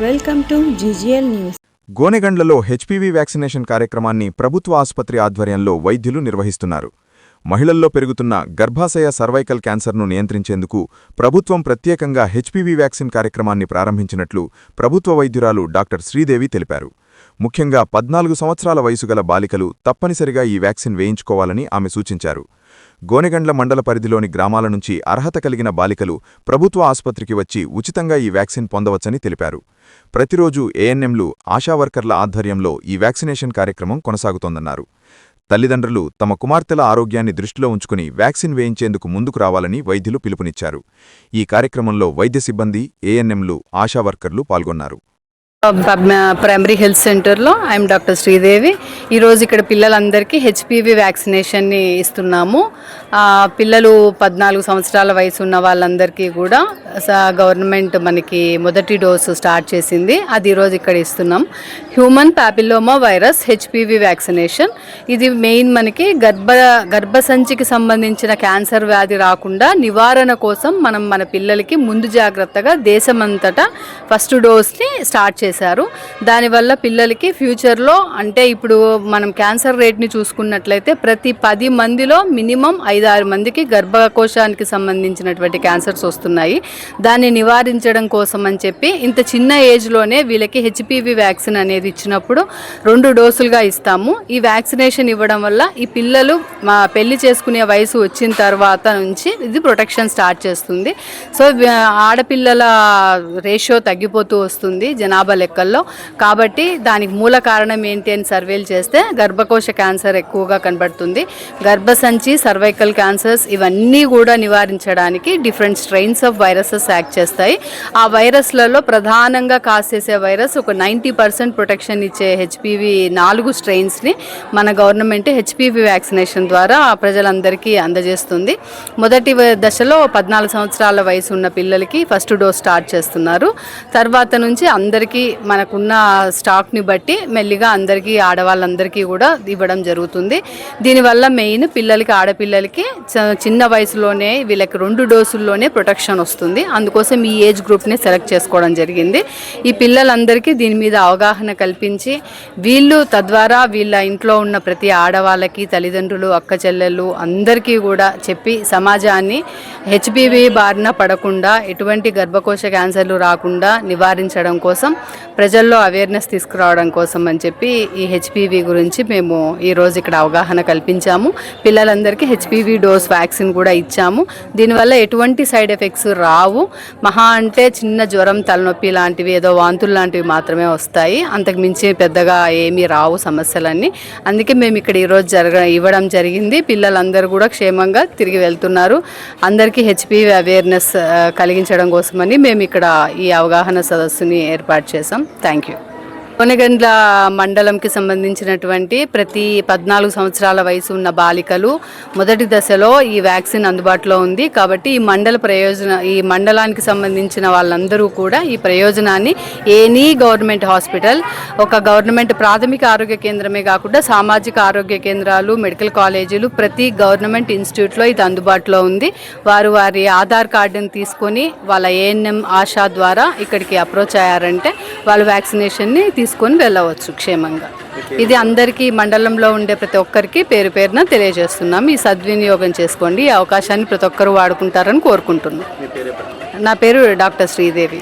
Welcome to GGL news. గోనెగండ్లలో HPV vaccination కార్యక్రమాన్ని ప్రభుత్వ ఆసుపత్రి ఆధ్వర్యంలో వైద్యులు నిర్వహిస్తున్నారు. మహిళల్లో పెరుగుతున్న గర్భాశయ సర్వైకల్ క్యాన్సర్ను నియంత్రించేందుకు ప్రభుత్వం ప్రత్యేకంగా హెచ్పీవీ వ్యాక్సిన్ కార్యక్రమాన్ని ప్రారంభించినట్లు ప్రభుత్వ వైద్యురాలు డాక్టర్ శ్రీదేవి తెలిపారు. ముఖ్యంగా 14 సంవత్సరాల వయసుగల బాలికలు తప్పనిసరిగా ఈ వ్యాక్సిన్ వేయించుకోవాలని ఆమె సూచించారు. గోనెగండ్ల మండల పరిధిలోని గ్రామాల నుంచి అర్హత కలిగిన బాలికలు ప్రభుత్వ ఆసుపత్రికి వచ్చి ఉచితంగా ఈ వ్యాక్సిన్ పొందవచ్చని తెలిపారు. ప్రతిరోజు ఏఎన్ఎంలు, ఆశావర్కర్ల ఆధ్వర్యంలో ఈ వ్యాక్సినేషన్ కార్యక్రమం కొనసాగుతోందన్నారు. తల్లిదండ్రులు తమ కుమార్తెల ఆరోగ్యాన్ని దృష్టిలో ఉంచుకుని వ్యాక్సిన్ వేయించేందుకు ముందుకు రావాలని వైద్యులు పిలుపునిచ్చారు. ఈ కార్యక్రమంలో వైద్య సిబ్బంది, ఏఎన్ఎంలు, ఆశావర్కర్లు పాల్గొన్నారు. ప్రైమరీ హెల్త్ సెంటర్లో ఐఎమ్ డాక్టర్ శ్రీదేవి. ఈరోజు ఇక్కడ పిల్లలందరికీ హెచ్పివి వ్యాక్సినేషన్ని ఇస్తున్నాము. పిల్లలు 14 సంవత్సరాల వయసు ఉన్న వాళ్ళందరికీ కూడా గవర్నమెంట్ మనకి మొదటి డోసు స్టార్ట్ చేసింది. అది ఈరోజు ఇక్కడ ఇస్తున్నాం. Human papilloma virus HPV vaccination. ఇది మెయిన్ మనకి గర్భసంచికి సంబంధించిన క్యాన్సర్ వ్యాధి రాకుండా నివారణ కోసం మన పిల్లలకి ముందు జాగ్రత్తగా దేశమంతటా ఫస్ట్ డోస్ని స్టార్ట్ చేశారు. దానివల్ల పిల్లలకి ఫ్యూచర్లో అంటే ఇప్పుడు మనం క్యాన్సర్ రేట్ని చూసుకున్నట్లయితే ప్రతి 10 మందిలో మినిమం 5-6 మందికి గర్భకోశానికి సంబంధించినటువంటి క్యాన్సర్స్ వస్తున్నాయి. దాన్ని నివారించడం కోసం అని చెప్పి ఇంత చిన్న ఏజ్లోనే వీళ్ళకి హెచ్పివి వ్యాక్సిన్ అనేది ఇచ్చినప్పుడు 2 డోసులుగా ఇస్తాము. ఈ వ్యాక్సినేషన్ ఇవ్వడం వల్ల ఈ పిల్లలు పెళ్లి చేసుకునే వయసు వచ్చిన తర్వాత నుంచి ఇది ప్రొటెక్షన్ స్టార్ట్ చేస్తుంది. సో ఆడపిల్లల రేషియో తగ్గిపోతూ వస్తుంది జనాభా లెక్కల్లో. కాబట్టి దానికి మూల కారణం ఏంటి అని సర్వేలు చేస్తే గర్భకోశ క్యాన్సర్ ఎక్కువగా కనబడుతుంది. గర్భసంచి, సర్వైకల్ క్యాన్సర్స్ ఇవన్నీ కూడా నివారించడానికి different strains of viruses act చేస్తాయి. ఆ వైరస్లలో ప్రధానంగా కాజ్ చేసే వైరస్ ఒక 90% ప్రొటెక్షన్ ఇచ్చే హెచ్పివి 4 స్ట్రెయిన్స్ని మన గవర్నమెంట్ హెచ్పివి వ్యాక్సినేషన్ ద్వారా ప్రజలందరికీ అందజేస్తుంది. మొదటి దశలో 14 సంవత్సరాల వయసు ఉన్న పిల్లలకి ఫస్ట్ డోస్ స్టార్ట్ చేస్తున్నారు. తర్వాత నుంచి అందరికీ మనకున్న స్టాక్ని బట్టి మెల్లిగా అందరికీ ఆడవాళ్ళందరికీ కూడా ఇవ్వడం జరుగుతుంది. దీనివల్ల మెయిన్ పిల్లలకి, ఆడపిల్లలకి చిన్న వయసులోనే వీళ్ళకి 2 డోసుల్లోనే ప్రొటెక్షన్ వస్తుంది. అందుకోసం ఈ ఏజ్ గ్రూప్ని సెలెక్ట్ చేసుకోవడం జరిగింది. ఈ పిల్లలందరికీ దీని మీద అవగాహన కల్పించి వీళ్ళు తద్వారా వీళ్ళ ఇంట్లో ఉన్న ప్రతి ఆడవాళ్ళకి, తల్లిదండ్రులు, అక్క చెల్లెళ్ళు అందరికీ కూడా చెప్పి సమాజాన్ని హెచ్పివి బారిన పడకుండా, ఎటువంటి గర్భకోశ క్యాన్సర్లు రాకుండా నివారించడం కోసం, ప్రజల్లో అవేర్నెస్ తీసుకురావడం కోసం అని చెప్పి ఈ హెచ్పివి గురించి మేము ఈరోజు ఇక్కడ అవగాహన కల్పించాము. పిల్లలందరికీ హెచ్పివి డోస్ వ్యాక్సిన్ కూడా ఇచ్చాము. దీనివల్ల ఎటువంటి సైడ్ ఎఫెక్ట్స్ రావు. మహా అంటే చిన్న జ్వరం, తలనొప్పి లాంటివి, ఏదో వాంతులు లాంటివి మాత్రమే వస్తాయి. అంతకు మించి పెద్దగా ఏమీ రావు సమస్యలన్నీ. అందుకే మేము ఇక్కడ ఈరోజు ఇవ్వడం జరిగింది. పిల్లలందరూ కూడా క్షేమంగా తిరిగి వెళ్తున్నారు. అందరికీ హెచ్పివి అవేర్నెస్ కలిగించడం కోసమని మేము ఇక్కడ ఈ అవగాహన సదస్సుని ఏర్పాటు చేశాం. Thank you. గోనెగండ్ల మండలంకి సంబంధించినటువంటి ప్రతి 14 సంవత్సరాల వయసు ఉన్న బాలికలు మొదటి దశలో ఈ వ్యాక్సిన్ అందుబాటులో ఉంది. కాబట్టి ఈ మండలానికి సంబంధించిన వాళ్ళందరూ కూడా ఈ ప్రయోజనాన్ని ఎనీ గవర్నమెంట్ హాస్పిటల్, ఒక గవర్నమెంట్ ప్రాథమిక ఆరోగ్య కేంద్రమే కాకుండా సామాజిక ఆరోగ్య కేంద్రాలు, మెడికల్ కాలేజీలు, ప్రతి గవర్నమెంట్ ఇన్స్టిట్యూట్లో ఇది అందుబాటులో ఉంది. వారి ఆధార్ కార్డుని తీసుకొని వాళ్ళ ఏఎన్ఎం, ఆశా ద్వారా ఇక్కడికి అప్రోచ్ అయ్యారంటే వాళ్ళు వ్యాక్సినేషన్ని తీసుకొని వెళ్ళవచ్చు క్షేమంగా. ఇది అందరికీ, మండలంలో ఉండే ప్రతి ఒక్కరికి పేరు పేరున తెలియజేస్తున్నాం. ఈ సద్వినియోగం చేసుకోండి. ఈ అవకాశాన్ని ప్రతి ఒక్కరు వాడుకుంటారని కోరుకుంటున్నాం. నా పేరు డాక్టర్ శ్రీదేవి.